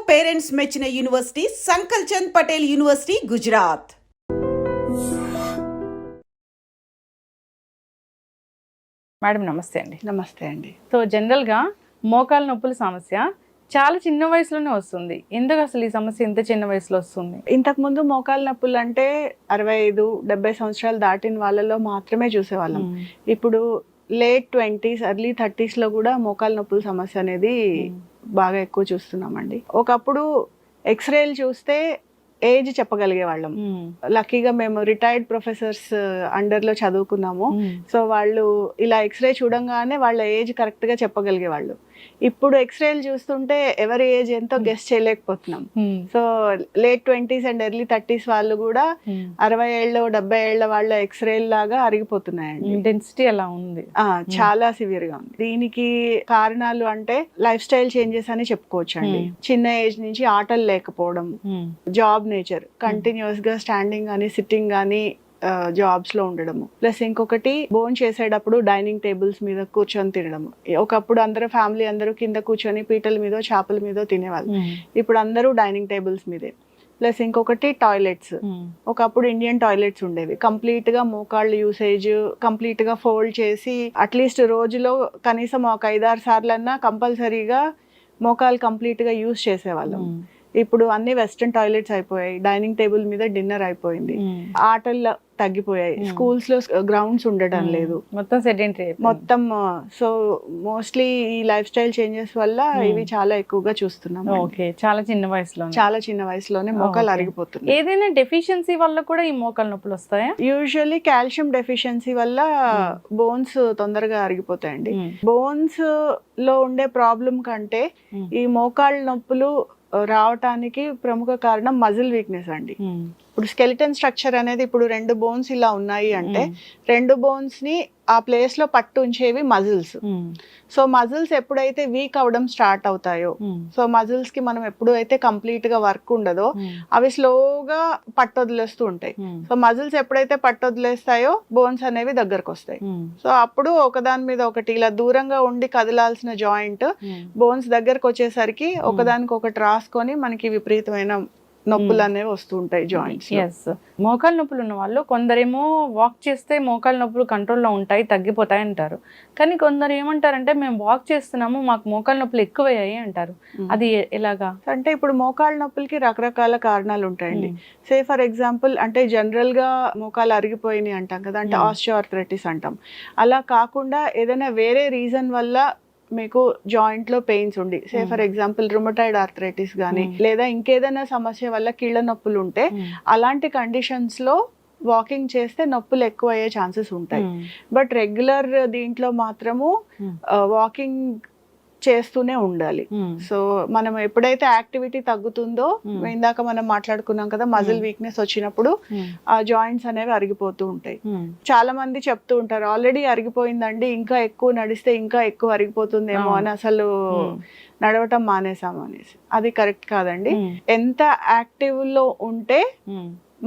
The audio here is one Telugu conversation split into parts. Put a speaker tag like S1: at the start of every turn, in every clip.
S1: పేరెంట్స్ మెచ్చిన university Sankal Chand Patel university Gujarat.
S2: Madam నమస్తే అండి.
S3: నమస్తే అండి.
S2: సో జనరల్గా మోకాలు నొప్పుల సమస్య చాలా చిన్న వయసులోనే వస్తుంది. ఎందుకు అసలు ఈ సమస్య ఇంత చిన్న వయసులో వస్తుంది?
S3: ఇంతకుముందు మోకాలు నొప్పులు అంటే 65-70 సంవత్సరాలు దాటిన వాళ్ళలో మాత్రమే చూసేవాళ్ళం. ఇప్పుడు లేట్ 20s ఎర్లీ 30s లో కూడా మోకాలు నొప్పుల సమస్య అనేది బాగా ఎక్కువ చూస్తున్నామండి. ఒకప్పుడు ఎక్స్రేలు చూస్తే ఏజ్ చెప్పగలిగే వాళ్ళం. లక్కీగా మేము రిటైర్డ్ ప్రొఫెసర్స్ అండర్లో చదువుకున్నాము. సో వాళ్ళు ఇలా ఎక్స్రే చూడంగానే వాళ్ళ ఏజ్ కరెక్ట్గా చెప్పగలిగే వాళ్ళు. ఇప్పుడు ఎక్స్రేలు చూస్తుంటే ఎవరి ఏజ్ ఎంతో గెస్ చేయలేకపోతున్నాం. So late 20s and early 30s వాళ్ళు కూడా 60 ఏళ్ళు 70 ఏళ్ళ వాళ్ళ ఎక్స్రేల్ లాగా అరిగిపోతున్నాయండి.
S2: ఇంటెన్సిటీ అలా ఉంది,
S3: చాలా సివియర్ గా ఉంది. దీనికి కారణాలు అంటే లైఫ్ స్టైల్ చేంజెస్ అని చెప్పుకోవచ్చు అండి. చిన్న ఏజ్ నుంచి ఆటలు లేకపోవడం, జాబ్ నేచర్, కంటిన్యూస్ గా స్టాండింగ్ కానీ సిట్టింగ్ కానీ జాబ్స్ లో ఉండడము, ప్లస్ ఇంకొకటి బోన్ చేసేటప్పుడు డైనింగ్ టేబుల్స్ మీద కూర్చొని తినడము. ఒకప్పుడు ఫ్యామిలీ అందరూ కింద కూర్చొని పీటల మీద చేపల మీద తినేవాళ్ళు. ఇప్పుడు అందరూ డైనింగ్ టేబుల్స్ మీదే. ప్లస్ ఇంకొకటి టాయిలెట్స్. ఒకప్పుడు ఇండియన్ టాయిలెట్స్ ఉండేవి, కంప్లీట్ గా మోకాళ్ళ యూసేజ్ కంప్లీట్ గా ఫోల్డ్ చేసి అట్లీస్ట్ రోజులో కనీసం ఒక 5-6 సార్లన్నా కంపల్సరీగా మోకాలు కంప్లీట్ గా యూజ్ చేసేవాళ్ళం. ఇప్పుడు అన్ని వెస్ట్రన్ టాయిలెట్స్ అయిపోయాయి, డైనింగ్ టేబుల్ మీద డిన్నర్ అయిపోయింది, ఆటలు తగ్గిపోయాయి, స్కూల్స్ లో గ్రౌండ్స్ ఉండటం లేదు,
S2: మొత్తం సెడెంటరీ
S3: మొత్తం. సో మోస్ట్లీ ఈ లైఫ్ స్టైల్ చేంజెస్ వల్ల ఇవి చాలా ఎక్కువగా చూస్తున్నాం. చాలా చిన్న వయసులోనే మోకాలు అరిగిపోతుంది.
S2: ఏదైనా డెఫిషియన్సీ వల్ల కూడా ఈ మోకాలు నొప్పులు వస్తాయా?
S3: యూజువల్లీ కాల్షియం డెఫిషియన్సీ వల్ల బోన్స్ తొందరగా అరిగిపోతాయండి. బోన్స్ లో ఉండే ప్రాబ్లం కంటే ఈ మోకాళ్ళ నొప్పులు రావటానికి ప్రముఖ కారణం మజిల్ వీక్నెస్ అండి. ఇప్పుడు స్కెలిటన్ స్ట్రక్చర్ అనేది ఇప్పుడు 2 బోన్స్ ఇలా ఉన్నాయి అంటే 2 బోన్స్ ని ఆ ప్లేస్ లో పట్టు ఉంచేవి మజిల్స్. సో మజిల్స్ ఎప్పుడైతే వీక్ అవడం స్టార్ట్ అవుతాయో, సో మజిల్స్ కి మనం ఎప్పుడైతే కంప్లీట్ గా వర్క్ ఉండదో అవి స్లోగా పట్టొదిలేస్తూ ఉంటాయి. సో మజిల్స్ ఎప్పుడైతే పట్టొదిలేస్తాయో బోన్స్ అనేవి దగ్గరకు వస్తాయి. సో అప్పుడు ఒకదాని మీద ఒకటి ఇలా దూరంగా ఉండి కదలాల్సిన జాయింట్ బోన్స్ దగ్గరకు వచ్చేసరికి ఒకదానికి ఒకటి రాసుకొని మనకి విపరీతమైన నొప్పులు అనేవి వస్తూ ఉంటాయి జాయింట్స్.
S2: మోకాలు నొప్పులు ఉన్న వాళ్ళు కొందరేమో వాక్ చేస్తే మోకాలు నొప్పులు కంట్రోల్లో ఉంటాయి, తగ్గిపోతాయి అంటారు. కానీ కొందరు ఏమంటారంటే మేము వాక్ చేస్తున్నాము మాకు మోకాలు నొప్పులు ఎక్కువయ్యాయి అంటారు. అది ఎలాగా
S3: అంటే ఇప్పుడు మోకాళ్ళ నొప్పులకి రకరకాల కారణాలు ఉంటాయండి. సే ఫర్ ఎగ్జాంపుల్ అంటే జనరల్ గా మోకాలు అరిగిపోయినాయి అంటాం కదా, అంటే ఆస్టియోఆర్థరైటిస్ అంటాం. అలా కాకుండా ఏదైనా వేరే రీజన్ వల్ల మీకు జాయింట్ లో పెయిన్స్ ఉండి, say for example rheumatoid arthritis గానీ లేదా ఇంకేదైనా సమస్య వల్ల కీళ్ళ నొప్పులు ఉంటే అలాంటి కండిషన్స్ లో వాకింగ్ చేస్తే నొప్పులు ఎక్కువ అయ్యే ఛాన్సెస్ ఉంటాయి. బట్ రెగ్యులర్ దీంట్లో మాత్రము వాకింగ్ చేస్తూనే ఉండాలి. సో మనం ఎప్పుడైతే యాక్టివిటీ తగ్గుతుందో, ఇందాక మనం మాట్లాడుకున్నాం కదా మజిల్ వీక్నెస్ వచ్చినప్పుడు ఆ జాయింట్స్ అనేవి అరిగిపోతూ ఉంటాయి. చాలా మంది చెప్తూ ఉంటారు ఆల్రెడీ అరిగిపోయిందండి, ఇంకా ఎక్కువ నడిస్తే ఇంకా ఎక్కువ అరిగిపోతుందేమో అని అసలు నడవటం మానేసాము అనేసి. అది కరెక్ట్ కాదండి. ఎంత యాక్టివ్ లో ఉంటే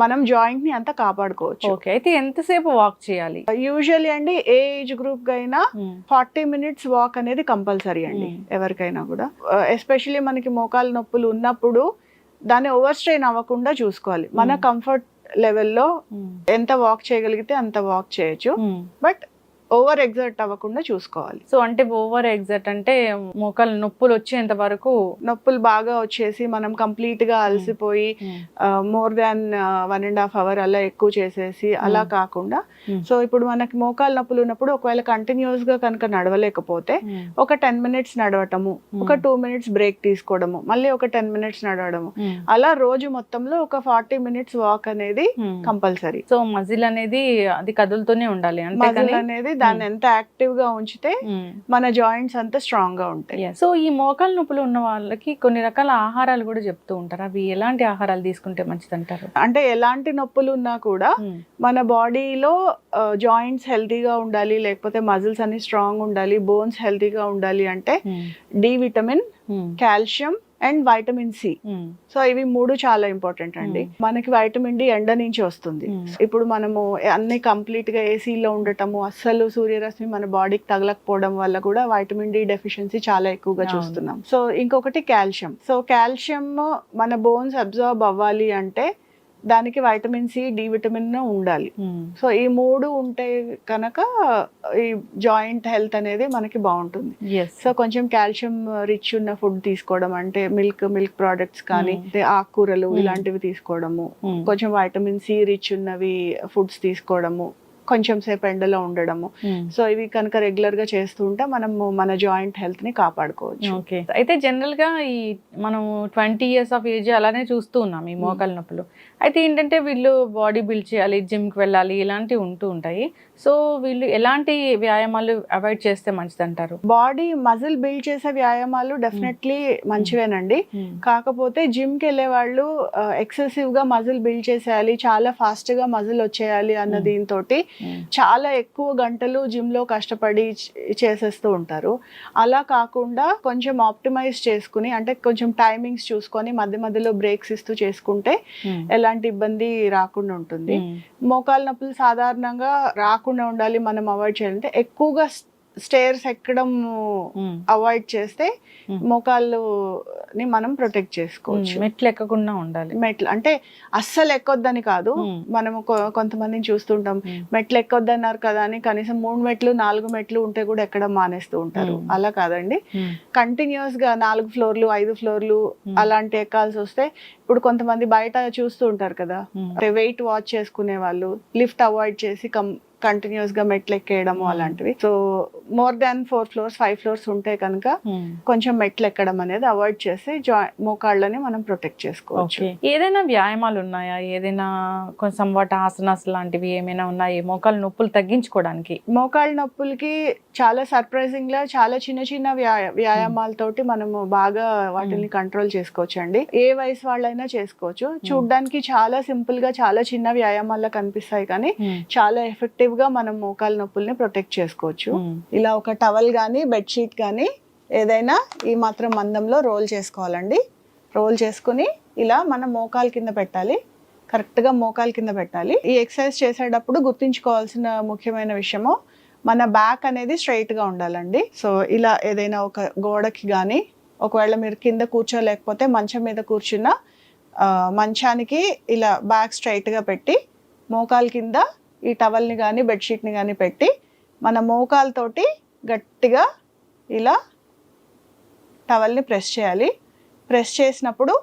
S3: మనం జాయింట్ ని అంతా కాపాడుకోవచ్చు.
S2: అయితే ఎంతసేపు వాక్ చేయాలి?
S3: యూజువల్లీ అండి ఏ ఏజ్ గ్రూప్ అయినా 40 minutes వాక్ అనేది కంపల్సరీ అండి ఎవరికైనా కూడా. ఎస్పెషల్లీ మనకి మోకాలు నొప్పులు ఉన్నప్పుడు దాన్ని ఓవర్ స్ట్రెయిన్ అవ్వకుండా చూసుకోవాలి. మన కంఫర్ట్ లెవెల్లో ఎంత వాక్ చేయగలిగితే అంత వాక్ చేయొచ్చు, బట్ ఓవర్ ఎగ్జర్ట్ అవ్వకుండా చూసుకోవాలి.
S2: సో అంటే ఓవర్ ఎగ్జర్ట్ అంటే మోకాలు నొప్పులు వచ్చేంత వరకు,
S3: నొప్పులు బాగా వచ్చేసి మనం కంప్లీట్ గా అలసిపోయి మోర్ దాన్ 1.5 hours అలా ఎక్కువ చేసేసి అలా కాకుండా, సో ఇప్పుడు మనకి మోకాలు నొప్పులు ఉన్నప్పుడు ఒకవేళ కంటిన్యూస్ గా కనుక నడవలేకపోతే ఒక 10 minutes నడవటము, ఒక 2 minutes బ్రేక్ తీసుకోవడము, మళ్ళీ ఒక 10 minutes నడవడము, అలా రోజు మొత్తంలో ఒక 40 minutes వాక్ అనేది కంపల్సరీ.
S2: సో మజిల్ అనేది అది కదులుతూనే ఉండాలి.
S3: మజిల్ అనేది దాన్ని ఎంత యాక్టివ్ గా ఉంచితే మన జాయింట్స్ అంతా స్ట్రాంగ్ గా ఉంటాయి.
S2: సో ఈ మోకాలు నొప్పులు ఉన్న వాళ్ళకి కొన్ని రకాల ఆహారాలు కూడా చెప్తూ ఉంటారు. అవి ఎలాంటి ఆహారాలు తీసుకుంటే మంచిది అంటారు?
S3: అంటే ఎలాంటి నొప్పులు ఉన్నా కూడా మన బాడీలో జాయింట్స్ హెల్తీగా ఉండాలి, లేకపోతే మజిల్స్ అన్ని స్ట్రాంగ్ ఉండాలి, బోన్స్ హెల్తీగా ఉండాలి అంటే D vitamin, calcium, and vitamin C. So ఇవి 3 చాలా ఇంపార్టెంట్ అండి. మనకి వైటమిన్ డి ఎండ నుంచి వస్తుంది. ఇప్పుడు మనము అన్ని కంప్లీట్ గా ఏసీలో ఉండటము, అస్సలు సూర్యరశ్మి మన బాడీకి తగలకపోవడం వల్ల కూడా వైటమిన్ డి డెఫిషియన్సీ చాలా ఎక్కువగా చూస్తున్నాం. సో ఇంకొకటి కాల్షియం. సో కాల్షియం మన బోన్స్ అబ్జర్వ్ అవ్వాలి అంటే దానికి వైటమిన్ సి, డి విటమిన్ ఉండాలి. సో ఈ 3 ఉంటే కనుక ఈ జాయింట్ హెల్త్ అనేది మనకి బాగుంటుంది. సో కొంచెం కాల్షియం రిచ్ ఉన్న ఫుడ్ తీసుకోవడం, అంటే మిల్క్ ప్రోడక్ట్స్ కానీ ఆకుకూరలు ఇలాంటివి తీసుకోవడము, కొంచెం వైటమిన్ సి రిచ్ ఉన్నవి ఫుడ్స్ తీసుకోవడము, కొంచెం సేపు ఎండలో ఉండడము. సో ఇవి కనుక రెగ్యులర్ గా చేస్తూ ఉంటే మనము మన జాయింట్ హెల్త్ ని కాపాడుకోవచ్చు.
S2: ఓకే. అయితే జనరల్ గా ఈ మనం 20 years ఆఫ్ ఏజ్ అలానే చూస్తూ ఉన్నాం ఈ మోకాల నొప్పులు. అయితే ఏంటంటే వీళ్ళు బాడీ బిల్డ్ చేయాలి, జిమ్ కి వెళ్ళాలి, ఇలాంటివి ఉంటూ ఉంటాయి. సో వీళ్ళు ఎలాంటి వ్యాయామాలు అవాయిడ్ చేస్తే మంచిది అంటారు?
S3: బాడీ మజిల్ బిల్డ్ చేసే వ్యాయామాలు డెఫినెట్లీ మంచివేనండి. కాకపోతే జిమ్ కి వెళ్ళే వాళ్ళు ఎక్సెసివ్ గా మజిల్ బిల్డ్ చేసేయాలి, చాలా ఫాస్ట్ గా మజిల్ వచ్చేయాలి అన్న దీంతో చాలా ఎక్కువ గంటలు జిమ్ లో కష్టపడి చేసేస్తూ ఉంటారు. అలా కాకుండా కొంచెం ఆప్టిమైజ్ చేసుకుని, అంటే కొంచెం టైమింగ్స్ చూసుకొని మధ్య మధ్యలో బ్రేక్స్ ఇస్తూ చేసుకుంటే ఎలాంటి ఇబ్బంది రాకుండా ఉంటుంది. మోకాలు నొప్పులు సాధారణంగా రాకుండా ఉండాలి, మనం అవాయిడ్ చేయాలంటే ఎక్కువగా స్టేర్స్ ఎక్కడం అవాయిడ్ చేస్తే మోకాళ్ళని మనం ప్రొటెక్ట్ చేసుకోవచ్చు.
S2: మెట్లు ఎక్కకుండా ఉండాలి.
S3: మెట్లు అంటే అస్సలు ఎక్కొద్దని కాదు, మనము కొంతమందిని చూస్తుంటాం మెట్లు ఎక్కొద్దన్నారు కదా అని కనీసం 3 మెట్లు 4 మెట్లు ఉంటే కూడా ఎక్కడం మానేస్తూ ఉంటారు. అలా కాదండి, కంటిన్యూస్ గా 4 ఫ్లోర్లు 5 ఫ్లోర్లు అలాంటి ఎక్కాల్సి వస్తే, ఇప్పుడు కొంతమంది బయట చూస్తూ ఉంటారు కదా, వెయిట్ వాచ్ చేసుకునే వాళ్ళు లిఫ్ట్ అవాయిడ్ చేసి కంటిన్యూస్ గా మెట్లు ఎక్కేయడము అలాంటివి. So more than 4 floors 5 floors ఉంటే కనుక కొంచెం మెట్లు ఎక్కడం అనేది అవాయిడ్ చేసి మోకాళ్ళని మనం ప్రొటెక్ట్ చేసుకోవచ్చు.
S2: ఏదైనా వ్యాయామాలు ఉన్నాయా, ఏదైనా కొంచెం ఆసనాస్ లాంటివి ఏమైనా ఉన్నాయి మోకాళ్ళ నొప్పులు తగ్గించుకోవడానికి?
S3: మోకాళ్ళ నొప్పులకి చాలా సర్ప్రైజింగ్ గా చాలా చిన్న చిన్న వ్యాయామాలతోటి మనము బాగా వాటిని కంట్రోల్ చేసుకోవచ్చు అండి. ఏ వయసు వాళ్ళైనా చేసుకోవచ్చు. చూడ్డానికి చాలా సింపుల్ గా చాలా చిన్న వ్యాయామాల్లో కనిపిస్తాయి, కానీ చాలా ఎఫెక్టివ్ గా మనం మోకాళ్ళ నొప్పుల్ని ప్రొటెక్ట్ చేసుకోవచ్చు. ఇలా ఒక టవల్ గానీ బెడ్షీట్ గానీ ఏదైనా ఈ మాత్రం మందంలో రోల్ చేసుకోవాలండి. రోల్ చేసుకుని ఇలా మనం మోకాలు కింద పెట్టాలి, కరెక్ట్ గా మోకాలు కింద పెట్టాలి. ఈ ఎక్సర్సైజ్ చేసేటప్పుడు గుర్తుంచుకోవాల్సిన ముఖ్యమైన విషయము, మన బ్యాక్ అనేది స్ట్రైట్ గా ఉండాలండి. సో ఇలా ఏదైనా ఒక గోడకి కానీ, ఒకవేళ మీరు కింద కూర్చోలేకపోతే మంచం మీద కూర్చున్న మంచానికి ఇలా బ్యాక్ స్ట్రైట్ గా పెట్టి మోకాలు కింద ఈ టవల్ని కానీ బెడ్షీట్ని కానీ పెట్టి మన మోకాలతోటి గట్టిగా ఇలా టవల్ని ప్రెస్ చేయాలి. ప్రెస్ చేసినప్పుడు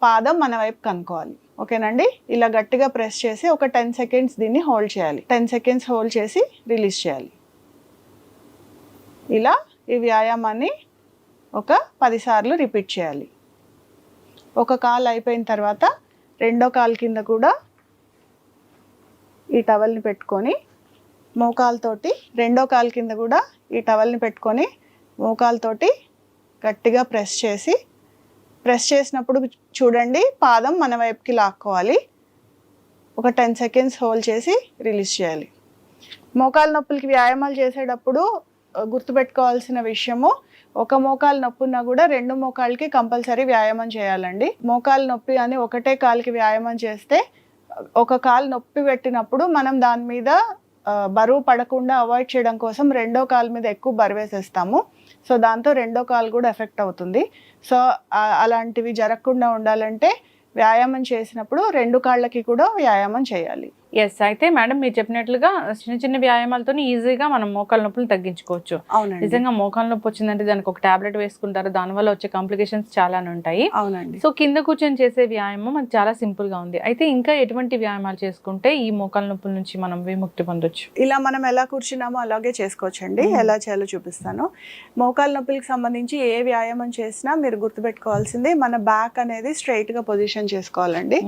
S3: పాదం మన వైపు కనుక్కోవాలి. ఓకేనండి, ఇలా గట్టిగా ప్రెస్ చేసి ఒక 10 seconds దీన్ని హోల్డ్ చేయాలి. 10 seconds హోల్డ్ చేసి రిలీజ్ చేయాలి. ఇలా ఈ వ్యాయామాన్ని ఒక 10 సార్లు రిపీట్ చేయాలి. ఒక కాలు అయిపోయిన తర్వాత రెండో కాలు కింద కూడా ఈ టవల్ని పెట్టుకొని మోకాలతోటి, రెండో కాలు కింద కూడా ఈ టవల్ని పెట్టుకొని మోకాలతోటి గట్టిగా ప్రెస్ చేసినప్పుడు చూడండి పాదం మన వైపుకి లాక్కోవాలి. ఒక 10 seconds హోల్డ్ చేసి రిలీజ్ చేయాలి. మోకాల నొప్పులకి వ్యాయామాలు చేసేటప్పుడు గుర్తుపెట్టుకోవాల్సిన విషయము, ఒక మోకాలు నొప్పి ఉన్నా కూడా 2 మోకాళ్ళకి కంపల్సరీ వ్యాయామం చేయాలండి. మోకాలు నొప్పి అని ఒకటే కాలుకి వ్యాయామం చేస్తే, ఒక కాలు నొప్పి పెట్టినప్పుడు మనం దాని మీద బరువు పడకుండా అవాయిడ్ చేయడం కోసం రెండో కాలు మీద ఎక్కువ బరువేసేస్తాము. సో దాంతో రెండో కాలు కూడా ఎఫెక్ట్ అవుతుంది. సో అలాంటివి జరగకుండా ఉండాలంటే వ్యాయామం చేసినప్పుడు 2 కాళ్ళకి కూడా వ్యాయామం చేయాలి.
S2: ఎస్, అయితే మేడం మీరు చెప్పినట్లుగా చిన్న చిన్న వ్యాయామాలతో ఈజీగా మనం మోకాల నొప్పులు తగ్గించుకోవచ్చు.
S3: అవునండి,
S2: నిజంగా మోకాల నొప్పి వచ్చిందంటే దానికి ఒక టాబ్లెట్ వేసుకుంటారు, దానివల్ల వచ్చే కాంప్లికేషన్స్ చాలానే ఉంటాయి.
S3: అవునండి.
S2: సో కింద కూర్చొని చేసే వ్యాయామం మనకు చాలా సింపుల్ గా ఉంది. అయితే ఇంకా ఎటువంటి వ్యాయామాలు చేసుకుంటే ఈ మోకాల నొప్పుల నుంచి మనం విముక్తి పొందొచ్చు?
S3: ఇలా మనం ఎలా కూర్చున్నామో అలాగే చేసుకోవచ్చండి. ఎలా చేయాలో చూపిస్తాను. మోకాల నొప్పులకి సంబంధించి ఏ వ్యాయామం చేసినా మీరు గుర్తుపెట్టుకోవాల్సింది, మన బ్యాక్ అనేది స్ట్రైట్ గా పొజిషన్ చేసుకోవాలండి.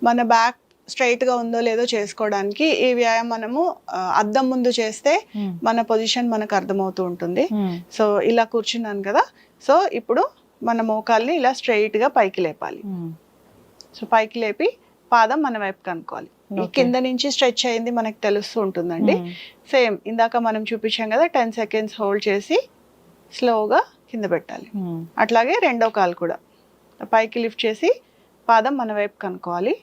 S3: మన బ్యాక్ స్ట్రైట్ గా ఉందో లేదో చేసుకోవడానికి ఈ వ్యాయామము అద్దం ముందు చేస్తే మన పొజిషన్ మనకు అర్థమవుతూ ఉంటుంది. సో ఇలా కూర్చున్నాను కదా, సో ఇప్పుడు మన మోకాల్ని ఇలా స్ట్రైట్ గా పైకి లేపాలి. సో పైకి లేపి పాదం మన వైపు కనుక్కోవాలి. ఈ కింద నుంచి స్ట్రెచ్ అయింది మనకు తెలుస్తూ ఉంటుందండి. సేమ్ ఇందాక మనం చూపించాం కదా, 10 seconds హోల్డ్ చేసి స్లోగా కింద పెట్టాలి. అట్లాగే రెండో కాలు కూడా పైకి లిఫ్ట్ చేసి పాదం మన వైపు కనుక్కోవాలి.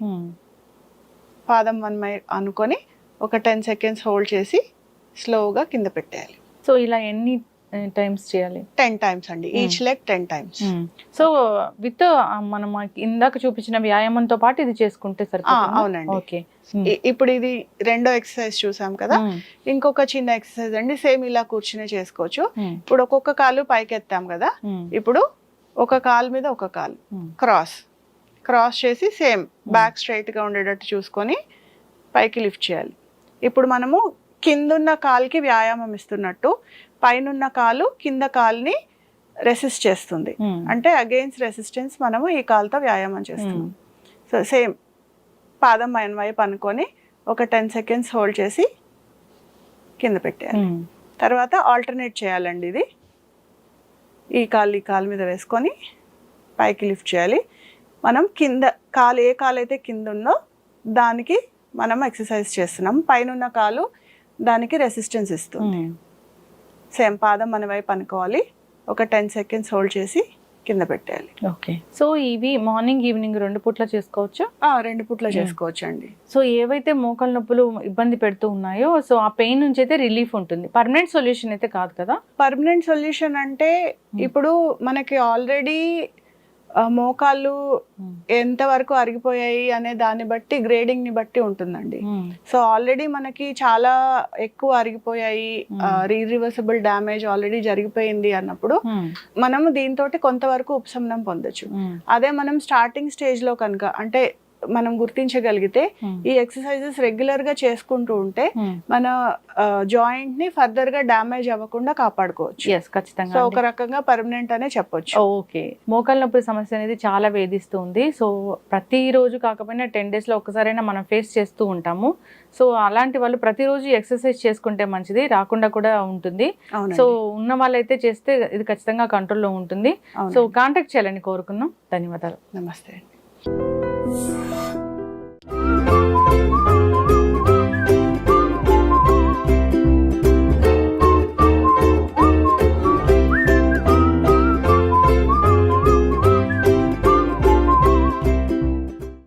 S3: పాదం అనుకొని ఒక 10 సెకండ్స్ హోల్డ్ చేసి స్లోగా కింద పెట్టేయాలి.
S2: సో ఇలా ఎన్ని టైమ్స్ చేయాలి?
S3: 10 టైమ్స్ అండి, each leg 10 times.
S2: So with మనం ఇందాక చూపించిన వ్యాయామంతో పాటు ఇది చేసుకుంటే సరిపోతుందా?
S3: అవునండి.
S2: ఓకే.
S3: ఇప్పుడు ఇది రెండో ఎక్సర్సైజ్ చూసాం కదా, ఇంకొక చిన్న ఎక్సర్సైజ్ అండి. సేమ్ ఇలా కూర్చునే చేసుకోవచ్చు. ఇప్పుడు ఒక్కొక్క కాలు పైకి ఎత్తాం కదా, ఇప్పుడు ఒక కాలు మీద ఒక కాలు క్రాస్ చేసి సేమ్ బ్యాక్ స్ట్రైట్ గా ఉండేటట్టు చూసుకొని పైకి లిఫ్ట్ చేయాలి. ఇప్పుడు మనము కిందున్న కాలుకి వ్యాయామం ఇస్తున్నట్టు పైనున్న కాలు కింద కాలుని రెసిస్ట్ చేస్తుంది. అంటే అగెయిన్స్ రెసిస్టెన్స్ మనము ఈ కాలుతో వ్యాయామం చేస్తున్నాం. సో సేమ్ పాదం మన వైపు అనుకొని ఒక 10 సెకండ్స్ హోల్డ్ చేసి కింద పెట్టేయాలి. తర్వాత ఆల్టర్నేట్ చేయాలండి. ఇది ఈ కాలు మీద వేసుకొని పైకి లిఫ్ట్ చేయాలి. మనం కింద కాలు ఏ కాలు అయితే కింద ఉందో దానికి మనం ఎక్సర్సైజ్ చేస్తున్నాం, పైన ఉన్న కాలు దానికి రెసిస్టెన్స్ ఇస్తుంది. సేమ్ పాదం మన వైపు అనుకోవాలి, ఒక 10 సెకండ్స్ హోల్డ్ చేసి కింద పెట్టేయాలి.
S2: ఓకే. సో ఇవి మార్నింగ్ ఈవినింగ్ 2 పూట్ల చేసుకోవచ్చు?
S3: 2 పూట్ల చేసుకోవచ్చు అండి.
S2: సో ఏవైతే మోకాళ్ళ నొప్పులు ఇబ్బంది పెడుతూ ఉన్నాయో సో ఆ పెయిన్ నుంచి అయితే రిలీఫ్ ఉంటుంది, పర్మనెంట్ సొల్యూషన్ అయితే కాదు కదా?
S3: పర్మనెంట్ సొల్యూషన్ అంటే ఇప్పుడు మనకి ఆల్రెడీ మోకాళ్ళు ఎంత వరకు అరిగిపోయాయి అనే దాన్ని బట్టి గ్రేడింగ్ ని బట్టి ఉంటుందండి. సో ఆల్రెడీ మనకి చాలా ఎక్కువ అరిగిపోయాయి, ఇర్రివర్సిబుల్ డ్యామేజ్ ఆల్రెడీ జరిగిపోయింది అన్నప్పుడు మనము దీంతో కొంతవరకు ఉపశమనం పొందొచ్చు. అదే మనం స్టార్టింగ్ స్టేజ్ లో కనుక అంటే మనం గుర్తించగలిగితే ఈ ఎక్సర్సైజెస్ రెగ్యులర్ గా చేసుకుంటూ ఉంటే మన జాయింట్ ని ఫర్దర్ గా డ్యామేజ్ అవ్వకుండా కాపాడుకోవచ్చు.
S2: ఖచ్చితంగా.
S3: సో ఒక రకంగా పర్మనెంట్ అనే చెప్పొచ్చు.
S2: ఓకే. మోకాళ్ళ నొప్పి సమస్య అనేది చాలా వేధిస్తుంది. సో ప్రతిరోజు కాకపోయినా 10 days లో ఒక్కసారైనా మనం ఫేస్ చేస్తూ ఉంటాము. సో అలాంటి వాళ్ళు ప్రతిరోజు ఎక్సర్సైజ్ చేసుకుంటే మంచిది, రాకుండా కూడా ఉంటుంది. సో ఉన్న వాళ్ళైతే చేస్తే ఇది ఖచ్చితంగా కంట్రోల్లో ఉంటుంది. సో కాంటాక్ట్ చేయాలని కోరుకున్నాం. ధన్యవాదాలు.
S3: నమస్తే.